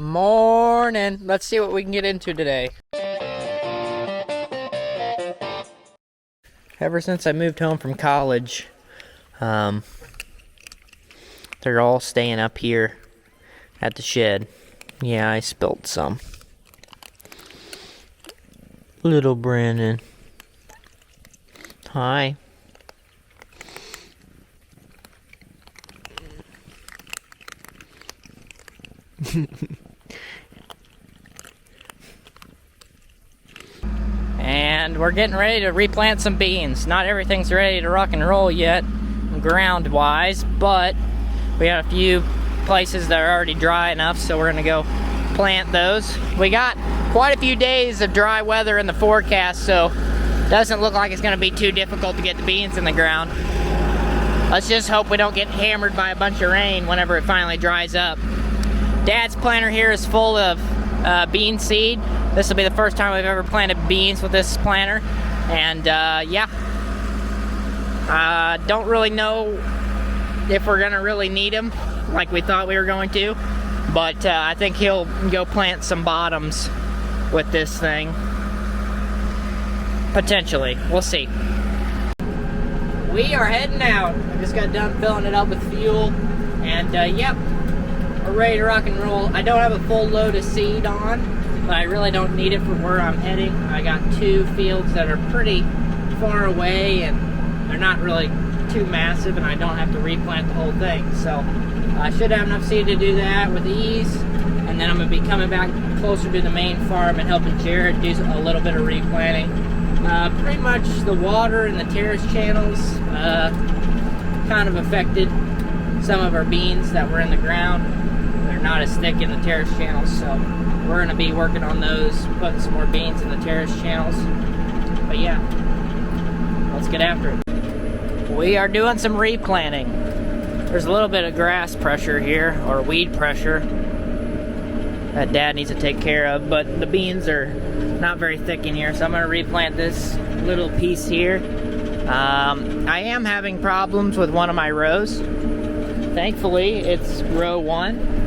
Morning. Let's see what we can get into today. Ever since I moved home from college, they're all staying up here at the shed. Yeah, I spilled some. Little Brandon. Hi. And we're getting ready to replant some beans. Not everything's ready to rock and roll yet, ground-wise, but we got a few places that are already dry enough, so we're gonna go plant those. We got quite a few days of dry weather in the forecast, so doesn't look like it's gonna be too difficult to get the beans in the ground. Let's just hope we don't get hammered by a bunch of rain whenever it finally dries up. Dad's planter here is full of bean seed. This will be the first time we've ever planted beans with this planter, and yeah, don't really know if we're gonna really need them like we thought we were going to, but I think he'll go plant some bottoms with this thing, potentially. We'll see. We are heading out. I just got done filling it up with fuel, and yep, we're ready to rock and roll. I don't have a full load of seed on, but I really don't need it for where I'm heading. I got two fields that are pretty far away, and they're not really too massive, and I don't have to replant the whole thing. So I should have enough seed to do that with ease, and then I'm going to be coming back closer to the main farm and helping Jared do a little bit of replanting. Pretty much the water in the terrace channels kind of affected some of our beans that were in the ground. They're not as thick in the terrace channels, so we're going to be working on those, putting some more beans in the terrace channels. But yeah, let's get after it. We are doing some replanting. There's a little bit of grass pressure here, or weed pressure, that Dad needs to take care of, but the beans are not very thick in here, so I'm going to replant this little piece here. I am having problems with one of my rows. Thankfully, it's row 1.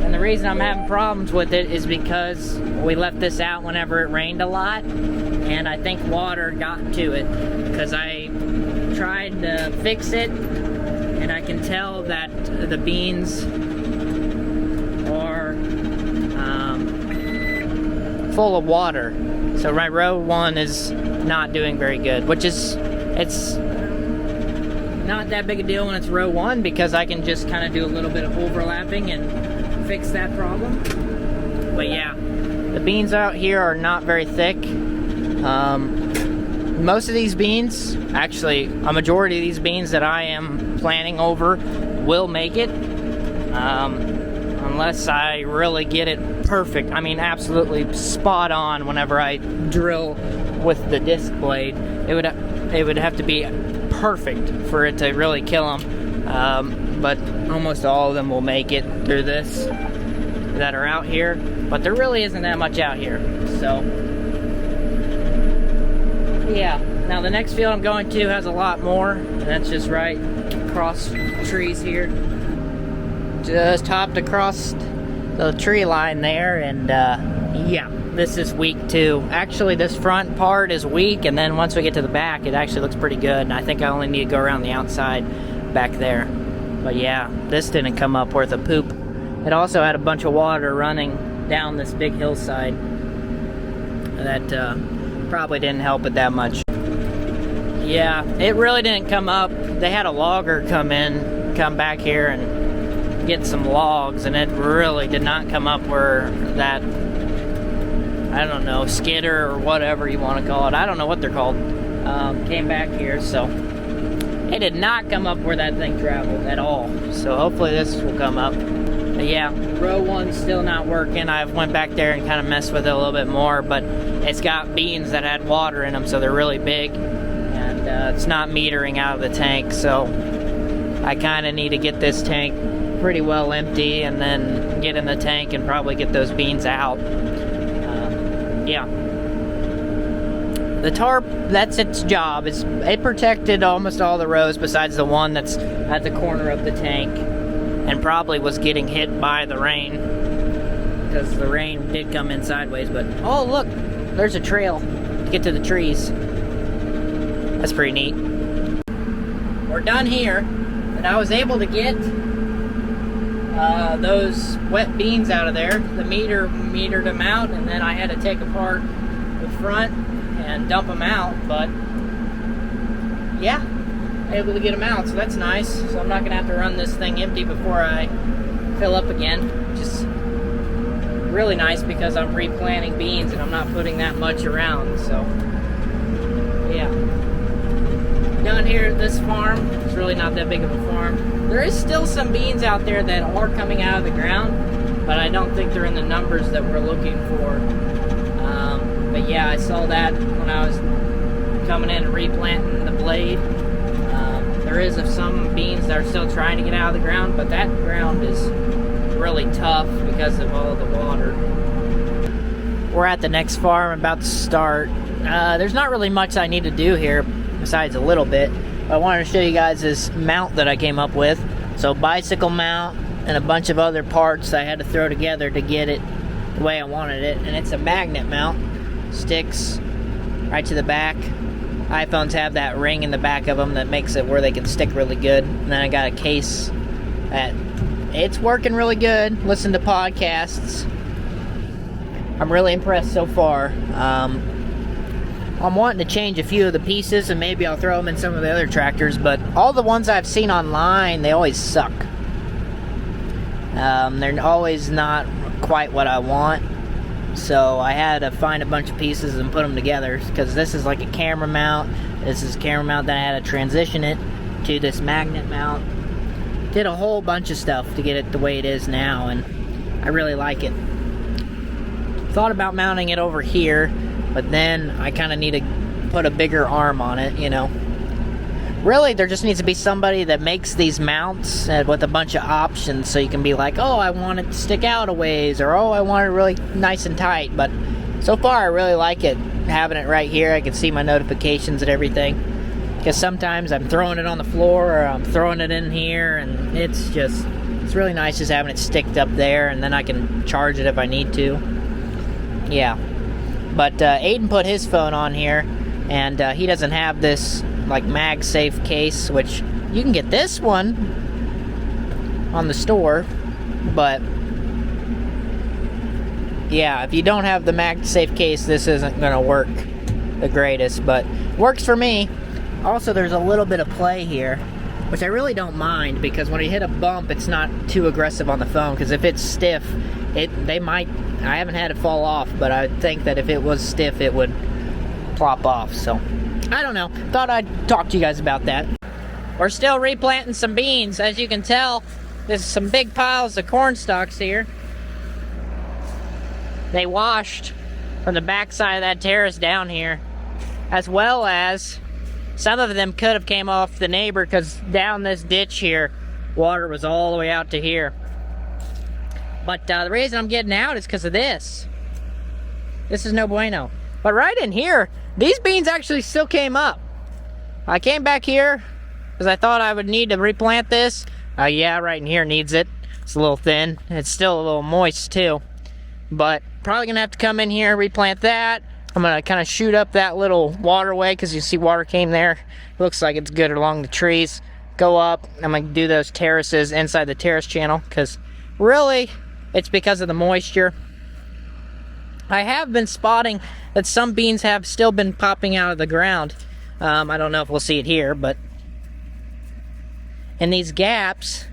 And the reason I'm having problems with it is because we left this out whenever it rained a lot, and I think water got to it, because I tried to fix it, and I can tell that the beans are full of water. So my row 1 is not doing very good, which is, it's not that big a deal when it's row 1, because I can just kind of do a little bit of overlapping and fix that problem. But yeah, the beans out here are not very thick. Most of these beans, actually a majority of these beans that I am planting over, will make it, unless I really get it perfect. I mean, absolutely spot on whenever I drill with the disc blade. It would have to be perfect for it to really kill them, but almost all of them will make it through this that are out here, but there really isn't that much out here. So yeah, now the next field I'm going to has a lot more, and that's just right across trees here, just hopped across the tree line there, and yeah, this is weak too. Actually, this front part is weak, and then once we get to the back, it actually looks pretty good, and I think I only need to go around the outside back there. But yeah, this didn't come up worth a poop. It also had a bunch of water running down this big hillside that probably didn't help it that much. Yeah, it really didn't come up. They had a logger come back here and get some logs, and it really did not come up where that, I don't know, skidder or whatever you want to call it, I don't know what they're called, came back here. So it did not come up where that thing traveled at all. So hopefully this will come up. But yeah, row 1's still not working. I went back there and kind of messed with it a little bit more, but it's got beans that had water in them, so they're really big, and it's not metering out of the tank, so I kind of need to get this tank pretty well empty and then get in the tank and probably get those beans out. Yeah, the tarp, that's its job. It protected almost all the rows besides the one that's at the corner of the tank, and probably was getting hit by the rain, because the rain did come in sideways. But oh look, there's a trail to get to the trees. That's pretty neat. We're done here, and I was able to get those wet beans out of there. The metered them out, and then I had to take apart the front and dump them out. But yeah, able to get them out, so that's nice. So I'm not gonna have to run this thing empty before I fill up again. Just really nice because I'm replanting beans and I'm not putting that much around. So yeah, down here at this farm, it's really not that big of a farm. There is still some beans out there that are coming out of the ground, but I don't think they're in the numbers that we're looking for. But yeah, I saw that when I was coming in and replanting the blade. There is some beans that are still trying to get out of the ground, but that ground is really tough because of all the water. We're at the next farm, about to start. There's not really much I need to do here besides a little bit. I wanted to show you guys this mount that I came up with. So bicycle mount and a bunch of other parts I had to throw together to get it the way I wanted it. And it's a magnet mount. Sticks right to the back. iPhones have that ring in the back of them that makes it where they can stick really good. And then I got a case that it's working really good. Listen to podcasts. I'm really impressed so far. I'm wanting to change a few of the pieces, and maybe I'll throw them in some of the other tractors, but all the ones I've seen online, they always suck. They're always not quite what I want. So I had to find a bunch of pieces and put them together, because this is like a camera mount. This is a camera mount, then I had to transition it to this magnet mount. Did a whole bunch of stuff to get it the way it is now, and I really like it. Thought about mounting it over here, but then I kind of need to put a bigger arm on it, you know. Really, there just needs to be somebody that makes these mounts with a bunch of options, so you can be like, oh, I want it to stick out a ways, or oh, I want it really nice and tight. But so far, I really like it, having it right here. I can see my notifications and everything, because sometimes I'm throwing it on the floor, or I'm throwing it in here, and it's really nice just having it sticked up there, and then I can charge it if I need to. Yeah. But Aden put his phone on here, and he doesn't have this like MagSafe case, which you can get this one on the store, but yeah, if you don't have the MagSafe case, this isn't gonna work the greatest, but works for me. Also, there's a little bit of play here, which I really don't mind, because when you hit a bump, it's not too aggressive on the phone, because if it's stiff, I haven't had it fall off, but I think that if it was stiff, it would plop off. So I don't know, thought I'd talk to you guys about that. We're still replanting some beans. As you can tell, there's some big piles of corn stalks here. They washed from the backside of that terrace down here, as well as some of them could have came off the neighbor, because down this ditch here, water was all the way out to here. But the reason I'm getting out is because of this. This is no bueno. But right in here, these beans actually still came up. I came back here because I thought I would need to replant this. Yeah, right in here needs it. It's a little thin. It's still a little moist too. But probably gonna have to come in here, replant that. I'm gonna kind of shoot up that little waterway, because you see water came there. It looks like it's good along the trees. Go up. I'm gonna do those terraces inside the terrace channel, because really, it's because of the moisture. I have been spotting that some beans have still been popping out of the ground. I don't know if we'll see it here, but in these gaps,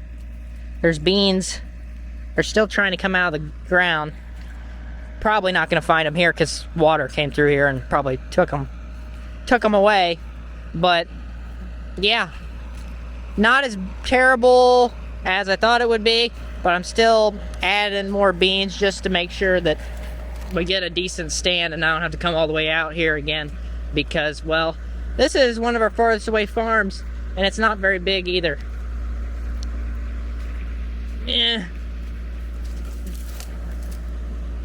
there's beans. They're still trying to come out of the ground. Probably not going to find them here, because water came through here and probably took them away. But yeah, not as terrible as I thought it would be, but I'm still adding more beans just to make sure that we get a decent stand and I don't have to come all the way out here again, because, well, this is one of our farthest away farms, and it's not very big either.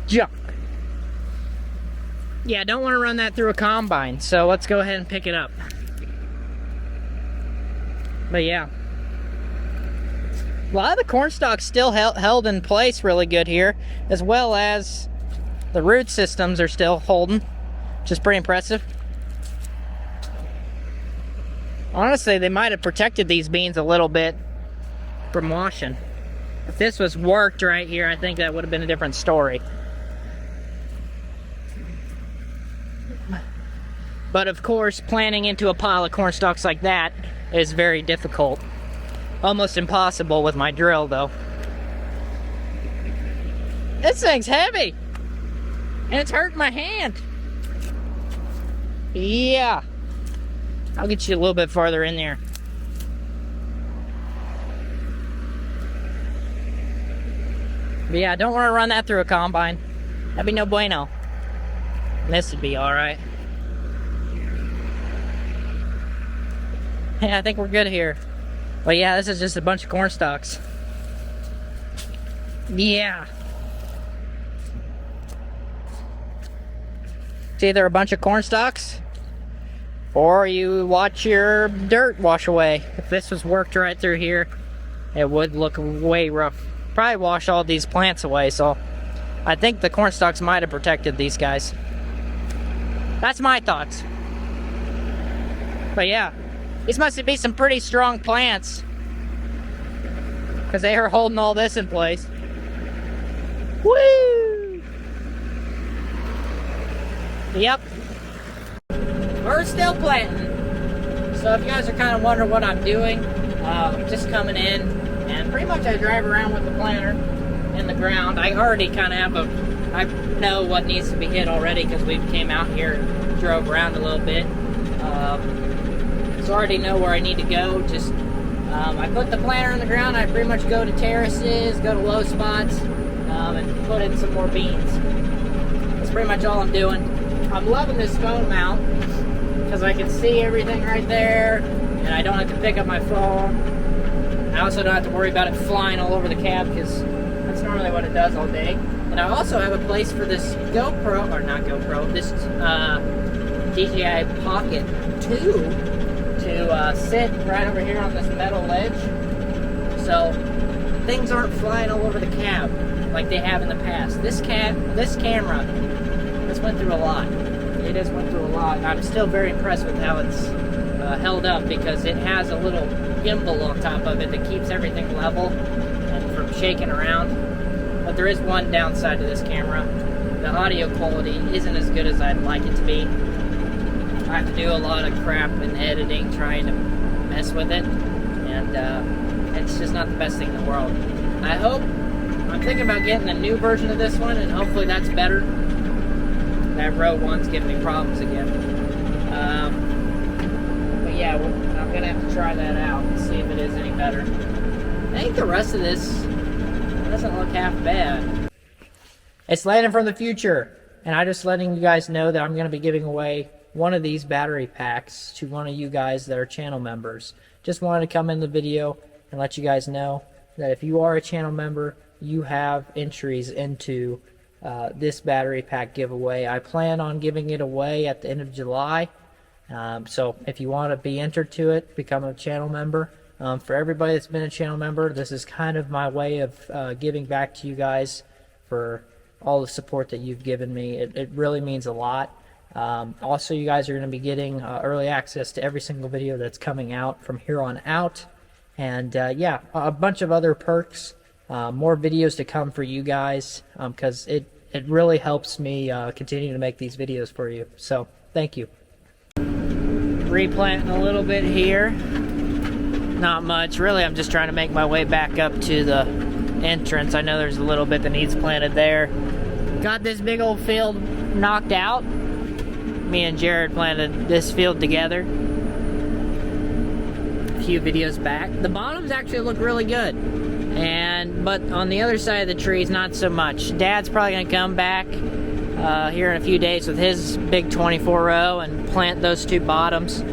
Junk. Yeah, I don't want to run that through a combine, so let's go ahead and pick it up. But yeah, A lot of the corn stalks still held in place really good here, as well as the root systems are still holding, which is pretty impressive. Honestly, they might have protected these beans a little bit from washing. If this was worked right here, I think that would have been a different story. But of course, planting into a pile of corn stalks like that is very difficult. Almost impossible with my drill, though. This thing's heavy! And it's hurting my hand. Yeah. I'll get you a little bit farther in there. But yeah, don't want to run that through a combine. That'd be no bueno. This would be alright. Yeah, I think we're good here. But yeah, this is just a bunch of corn stalks. Yeah. It's either a bunch of corn stalks, or you watch your dirt wash away. If this was worked right through here, it would look way rough. Probably wash all these plants away, so I think the corn stalks might have protected these guys. That's my thoughts. But yeah, these must be some pretty strong plants, because they are holding all this in place. Woo! Yep. We're still planting. So if you guys are kind of wondering what I'm doing, I'm just coming in, and pretty much I drive around with the planter in the ground. I already kind of have I know what needs to be hit already, because we came out here and drove around a little bit. So I already know where I need to go. Just I put the planter in the ground. I pretty much go to terraces, go to low spots, and put in some more beans. That's pretty much all I'm doing. I'm loving this phone mount, because I can see everything right there, and I don't have to pick up my phone. I also don't have to worry about it flying all over the cab, because that's normally what it does all day. And I also have a place for this GoPro, or not GoPro, this DJI Pocket 2 to sit right over here on this metal ledge, so things aren't flying all over the cab like they have in the past. This camera has went through a lot. It has went through a lot. I'm still very impressed with how it's held up, because it has a little gimbal on top of it that keeps everything level and from shaking around. But there is one downside to this camera. The audio quality isn't as good as I'd like it to be. I have to do a lot of crap in editing trying to mess with it, and it's just not the best thing in the world. I'm thinking about getting a new version of this one, and hopefully that's better. That Rode one's giving me problems again. But yeah, I'm gonna have to try that out and see if it is any better. I think the rest of this doesn't look half bad. It's Landon from the future, and I'm just letting you guys know that I'm gonna be giving away one of these battery packs to one of you guys that are channel members. Just wanted to come in the video and let you guys know that if you are a channel member, you have entries into this battery pack giveaway. I plan on giving it away at the end of July. So if you want to be entered to it, become a channel member. For everybody that's been a channel member, this is kind of my way of giving back to you guys for all the support that you've given me. It really means a lot. Also, you guys are going to be getting early access to every single video that's coming out from here on out. And yeah, a bunch of other perks, more videos to come for you guys, because it really helps me continue to make these videos for you. So thank you. Replanting a little bit here. Not much. Really, I'm just trying to make my way back up to the entrance. I know there's a little bit that needs planted there. Got this big old field knocked out. Me and Jared planted this field together a few videos back. The bottoms actually look really good, but on the other side of the trees, not so much. Dad's probably gonna come back here in a few days with his big 24 row and plant those two bottoms,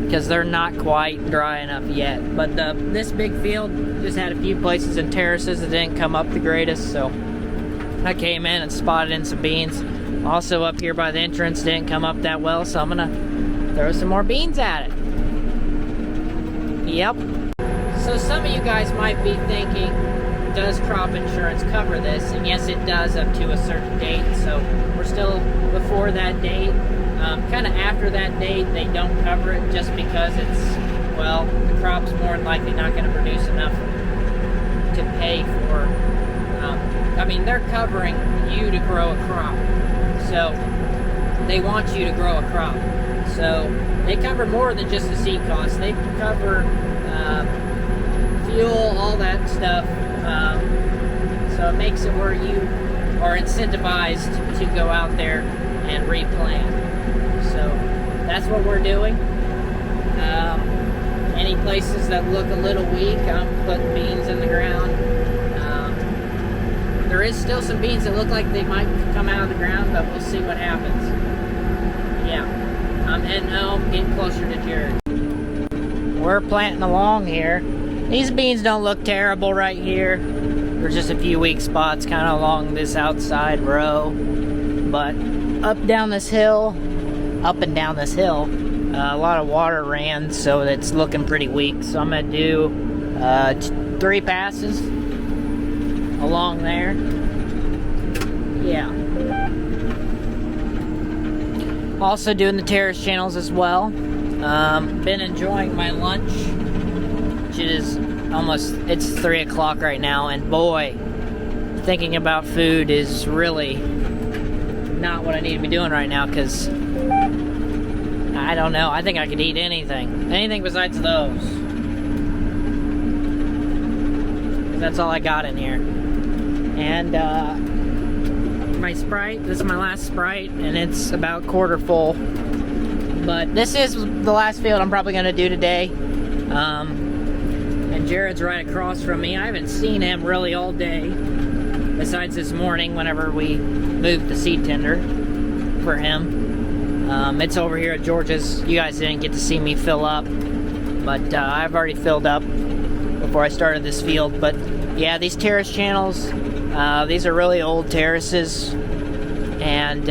because they're not quite dry enough yet. But this big field just had a few places in terraces that didn't come up the greatest, so I came in and spotted in some beans. Also up here by the entrance didn't come up that well, so I'm gonna throw some more beans at it. Yep. So some of you guys might be thinking, does crop insurance cover this? And yes, it does up to a certain date. So we're still before that date. Kind of after that date, they don't cover it just because it's, well, the crop's more than likely not going to produce enough to pay for. I mean, they're covering you to grow a crop. So they want you to grow a crop. So they cover more than just the seed costs. They cover fuel, all that stuff. So it makes it where you are incentivized to go out there and replant. So that's what we're doing. Any places that look a little weak, I'm putting beans in the ground. There is still some beans that look like they might come out of the ground, but we'll see what happens. Yeah, I'm heading home, getting closer to Jared. We're planting along here. These beans don't look terrible right here. There's just a few weak spots kind of along this outside row. But up and down this hill, a lot of water ran, so it's looking pretty weak. So I'm going to do 3 passes along there. Yeah. Also doing the terrace channels as well. Been enjoying my lunch, which is it's 3 o'clock right now, and boy, thinking about food is really not what I need to be doing right now, because I don't know, I think I could eat anything besides those. That's all I got in here. And my Sprite, this is my last Sprite, and it's about quarter full. But this is the last field I'm probably going to do today. And Jared's right across from me. I haven't seen him really all day, besides this morning whenever we moved the seed tender for him. It's over here at George's. You guys didn't get to see me fill up, but I've already filled up before I started this field. But yeah, these terrace channels, these are really old terraces, and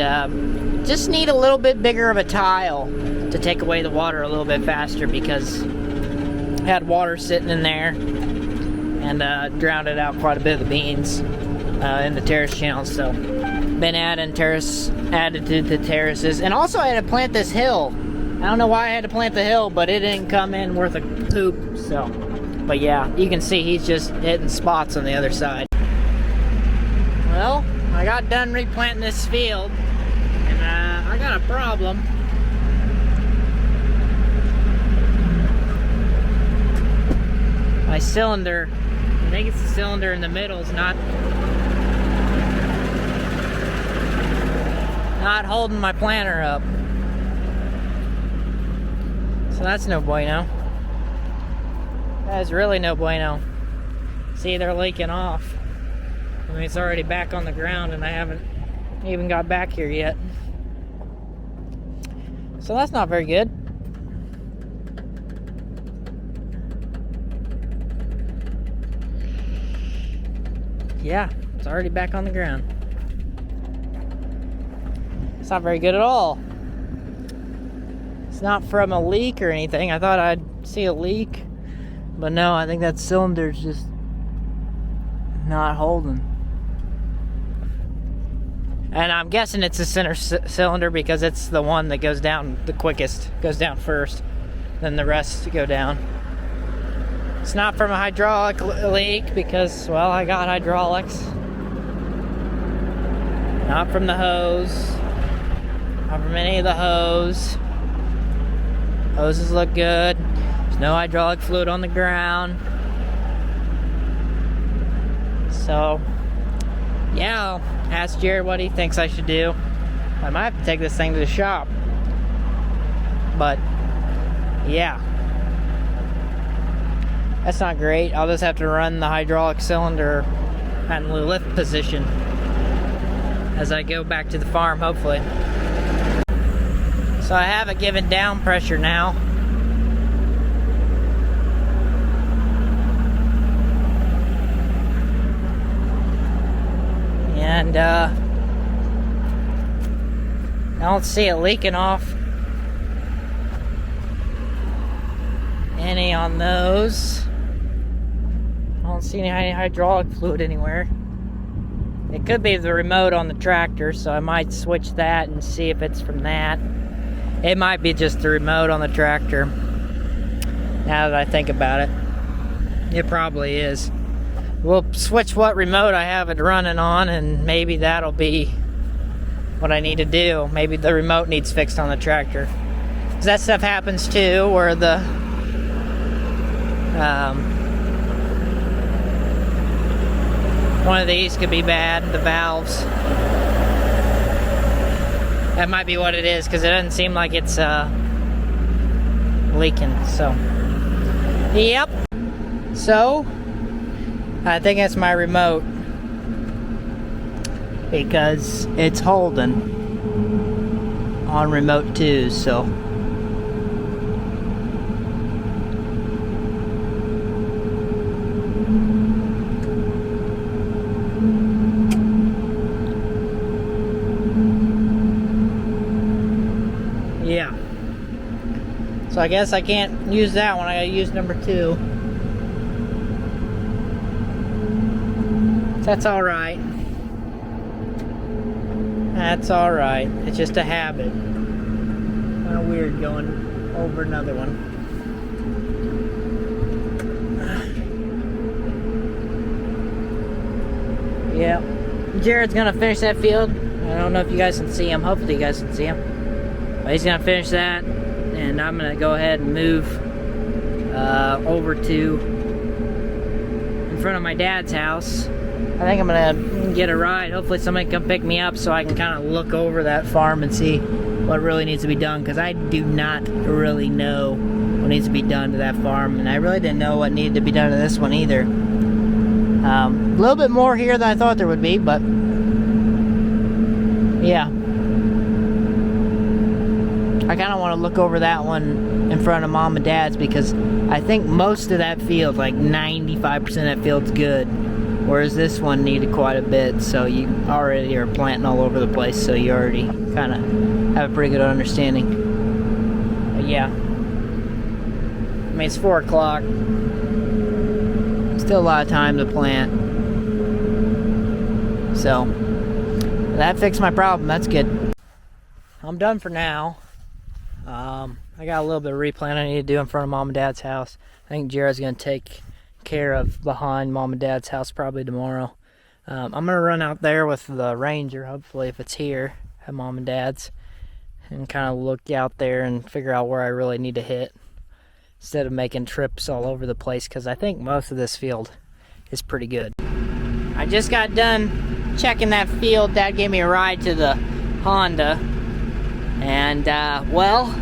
just need a little bit bigger of a tile to take away the water a little bit faster, because I had water sitting in there and drowned it out quite a bit of the beans in the terrace channels. So been added to the terraces, and also I had to plant this hill. I don't know why I had to plant the hill, but it didn't come in worth a poop. So, but yeah, you can see he's just hitting spots on the other side. Well, I got done replanting this field, and I got a problem. My cylinder, I think it's the cylinder in the middle, is not holding my planter up. So that's no bueno. That is really no bueno. See, they're leaking off. I mean, it's already back on the ground, and I haven't even got back here yet. So that's not very good. Yeah, it's already back on the ground. It's not very good at all. It's not from a leak or anything. I thought I'd see a leak, but no, I think that cylinder's just not holding. And I'm guessing it's the center cylinder, because it's the one that goes down the quickest, goes down first, then the rest go down. It's not from a hydraulic leak, because, well, I got hydraulics. Not from the hose. Not from any of the hose. Hoses look good. There's no hydraulic fluid on the ground. So, yeah, I'll ask Jared what he thinks I should do. I might have to take this thing to the shop. But, yeah. That's not great. I'll just have to run the hydraulic cylinder in the lift position as I go back to the farm, hopefully. So I have it given down pressure now. And I don't see it leaking off any on those. don't see any hydraulic fluid anywhere. It could be the remote on the tractor, so I might switch that and see if it's from that. It might be just the remote on the tractor. Now that I think about it, it probably is. We'll switch what remote I have it running on, and maybe that'll be what I need to do. Maybe the remote needs fixed on the tractor. 'Cause that stuff happens too, where the one of these could be bad, the valves. That might be what it is, because it doesn't seem like it's leaking, so. Yep. So, I think that's my remote, because it's holding on remote 2, so. Yeah. So I guess I can't use that one. I gotta use number 2. That's alright. That's alright. It's just a habit. Kind of weird going over another one. Yeah. Jared's gonna finish that field. I don't know if you guys can see him. Hopefully you guys can see him. But he's gonna finish that, and I'm gonna go ahead and move over to in front of my dad's house. I think I'm gonna get a ride. Hopefully somebody can come pick me up so I can kind of look over that farm and see what really needs to be done, because I do not really know what needs to be done to that farm, and I really didn't know what needed to be done to this one either. A little bit more here than I thought there would be, but yeah. I kind of want to look over that one in front of Mom and Dad's, because I think most of that field, like 95% of that field's good, whereas this one needed quite a bit. So you already are planting all over the place, so you already kind of have a pretty good understanding. But yeah, I mean, it's 4 o'clock. Still a lot of time to plant. So that fixed my problem. That's good. I'm done for now. I got a little bit of replant I need to do in front of Mom and Dad's house. I think Jared's going to take care of behind Mom and Dad's house probably tomorrow. I'm going to run out there with the Ranger, hopefully, if it's here at Mom and Dad's, and kind of look out there and figure out where I really need to hit, instead of making trips all over the place, because I think most of this field is pretty good. I just got done checking that field. Dad gave me a ride to the Honda, and well,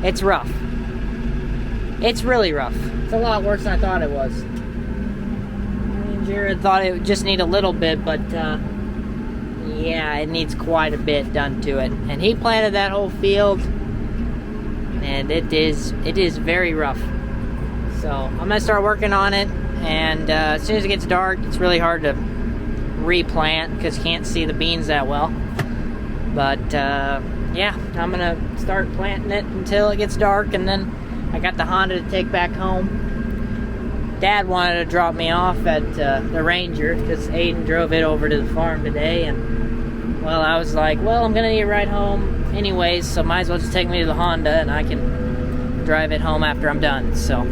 it's rough. It's really rough. It's a lot worse than I thought it was. Me and Jared thought it would just need a little bit, but yeah, it needs quite a bit done to it. And he planted that whole field, and it is very rough. So I'm gonna start working on it, and as soon as it gets dark, it's really hard to replant because you can't see the beans that well. But yeah, I'm gonna start planting it until it gets dark, and then I got the Honda to take back home. Dad wanted to drop me off at the Ranger because Aden drove it over to the farm today, and well, I was like, well, I'm gonna need a ride home anyways, so might as well just take me to the Honda and I can drive it home after I'm done. So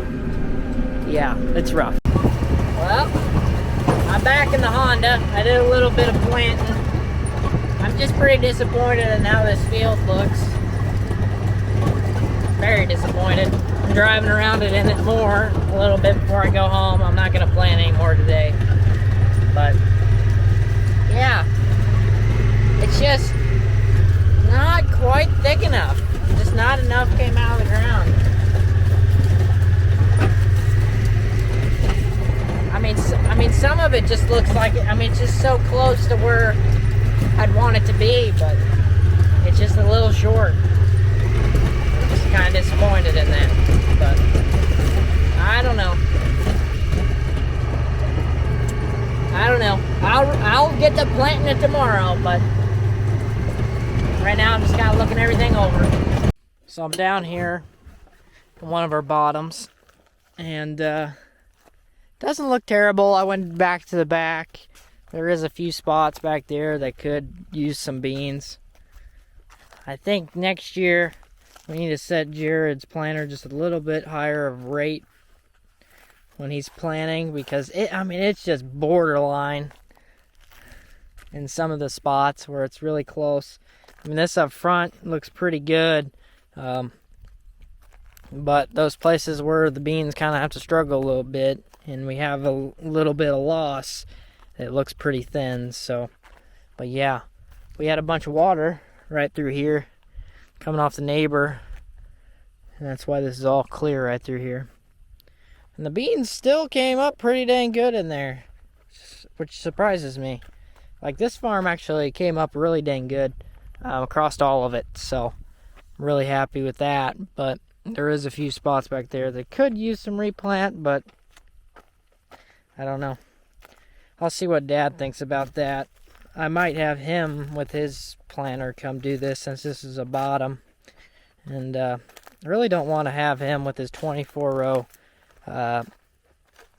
yeah, it's rough. Well, I'm back in the Honda. I did a little bit of planting. I'm just pretty disappointed in how this field looks. Very disappointed. I'm driving around it in it more a little bit before I go home. I'm not gonna plant anymore today. But yeah, it's just not quite thick enough. Just not enough came out of the ground. I mean, some of it just looks like it. I mean, it's just so close to where I'd want it to be, but it's just a little short. I'm just kind of disappointed in that, but I don't know. I'll get to planting it tomorrow, but right now I'm just kind of looking everything over. So I'm down here in one of our bottoms, and Doesn't look terrible. I went back to the back. There is a few spots back there that could use some beans. I think next year we need to set Jared's planter just a little bit higher of rate when he's planting, because it's just borderline in some of the spots where it's really close. I mean, this up front looks pretty good. But those places where the beans kind of have to struggle a little bit and we have a little bit of loss, it looks pretty thin. So, but yeah, we had a bunch of water right through here coming off the neighbor, and that's why this is all clear right through here. And the beans still came up pretty dang good in there, which surprises me. Like, this farm actually came up really dang good across all of it, so I'm really happy with that. But there is a few spots back there that could use some replant, but I don't know. I'll see what Dad thinks about that. I might have him with his planter come do this, since this is a bottom. And I really don't want to have him with his 24-row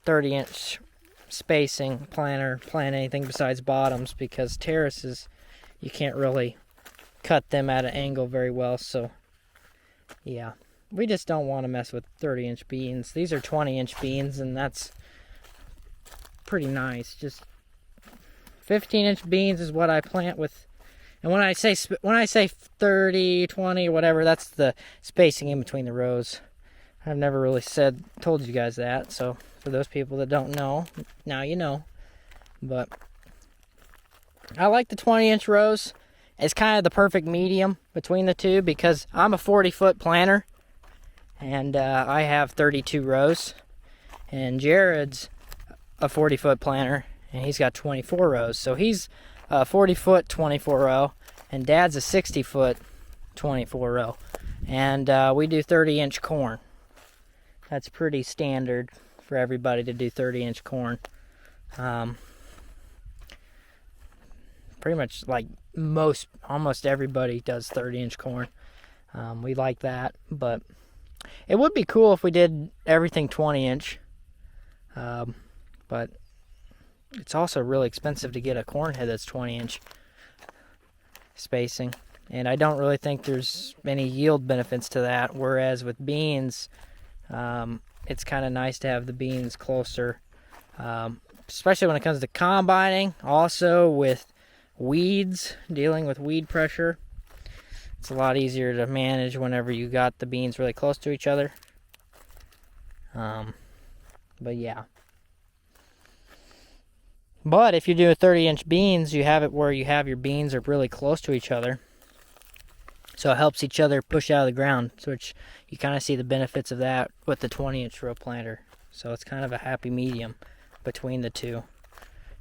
30-inch spacing planter plant anything besides bottoms, because terraces, you can't really cut them at an angle very well. So yeah, we just don't want to mess with 30-inch beans. These are 20-inch beans, and that's pretty nice. Just 15-inch beans is what I plant with. And when I say 30, 20, whatever, that's the spacing in between the rows. I've never really told you guys that. So for those people that don't know, now you know. But I like the 20-inch rows. It's kind of the perfect medium between the two, because I'm a 40-foot planter and I have 32 rows, and Jared's a 40-foot planter and he's got 24 rows. So he's a 40-foot 24 row, and Dad's a 60-foot 24 row, and we do 30-inch corn. That's pretty standard for everybody to do 30-inch corn. Pretty much like almost everybody does 30-inch corn. We like that, but it would be cool if we did everything 20-inch. But it's also really expensive to get a corn head that's 20-inch spacing, and I don't really think there's any yield benefits to that. Whereas with beans, it's kind of nice to have the beans closer, especially when it comes to combining. Also with weeds, dealing with weed pressure, it's a lot easier to manage whenever you got the beans really close to each other. But yeah. But if you do a 30-inch beans, you have it where you have your beans are really close to each other. So it helps each other push out of the ground, which you kind of see the benefits of that with the 20-inch row planter. So it's kind of a happy medium between the two.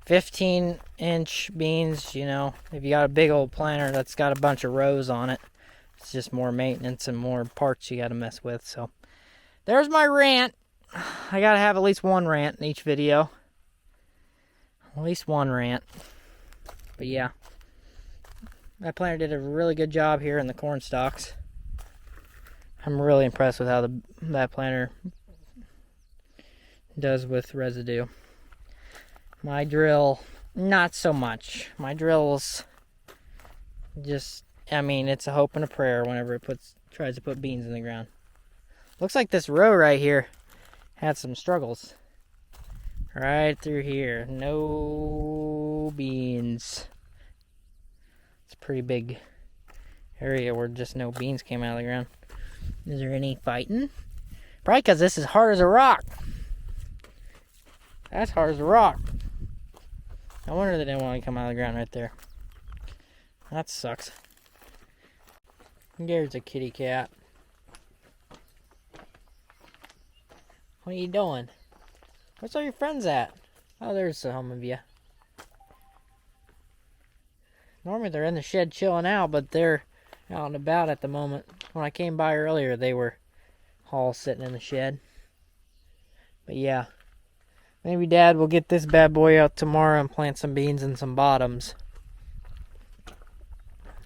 15-inch beans, you know, if you got a big old planter that's got a bunch of rows on it, it's just more maintenance and more parts you got to mess with. So there's my rant. I got to have at least one rant in each video. At least one rant. But yeah, that planter did a really good job here in the corn stalks. I'm really impressed with how that planter does with residue. My drill, not so much. My drill's just, it's a hope and a prayer whenever it tries to put beans in the ground. Looks like this row right here had some struggles. Right through here, no beans. It's a pretty big area where just no beans came out of the ground. Is there any fighting? Probably because this is hard as a rock. That's hard as a rock. No wonder they didn't want to come out of the ground right there. That sucks. There's a kitty cat. What are you doing? Where's all your friends at? Oh, there's some of you. Normally they're in the shed chilling out, but they're out and about at the moment. When I came by earlier, they were all sitting in the shed. But yeah, maybe Dad will get this bad boy out tomorrow and plant some beans and some bottoms.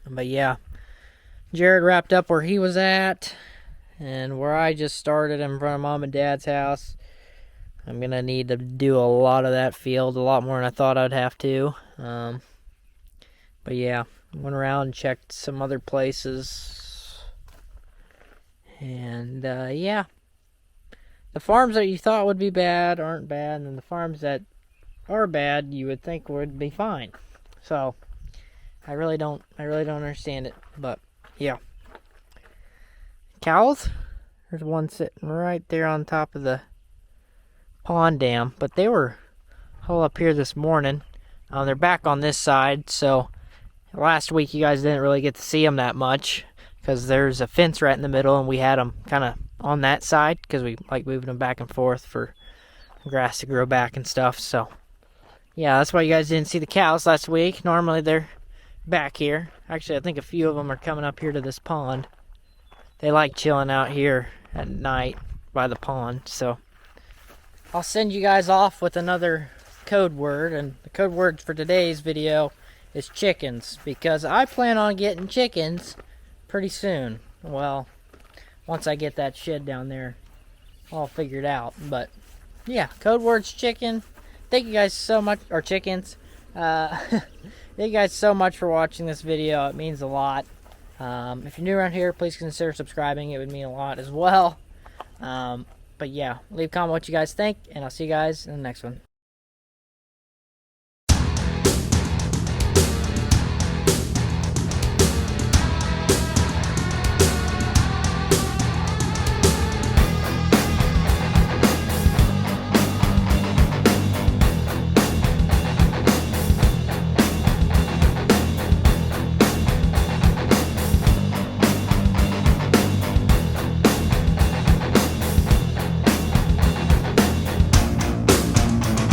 But yeah, Jared wrapped up where he was at, and where I just started in front of Mom and Dad's house. I'm going to need to do a lot of that field, a lot more than I thought I'd have to. But yeah, went around and checked some other places. And yeah, the farms that you thought would be bad aren't bad, and the farms that are bad you would think would be fine. So I really don't understand it. But yeah, cows, there's one sitting right there on top of the pond dam, but they were all up here this morning. They're back on this side, so last week you guys didn't really get to see them that much because there's a fence right in the middle, and we had them kind of on that side because we like moving them back and forth for grass to grow back and stuff. So yeah, that's why you guys didn't see the cows last week. Normally they're back here. Actually, I think a few of them are coming up here to this pond. They like chilling out here at night by the pond. So I'll send you guys off with another code word, and the code word for today's video is chickens, because I plan on getting chickens pretty soon. Well, once I get that shed down there all figured out. But yeah, code word's chicken. Thank you guys so much, or chickens. Thank you guys so much for watching this video. It means a lot. If you're new around here, please consider subscribing. It would mean a lot as well. But yeah, leave a comment what you guys think, and I'll see you guys in the next one.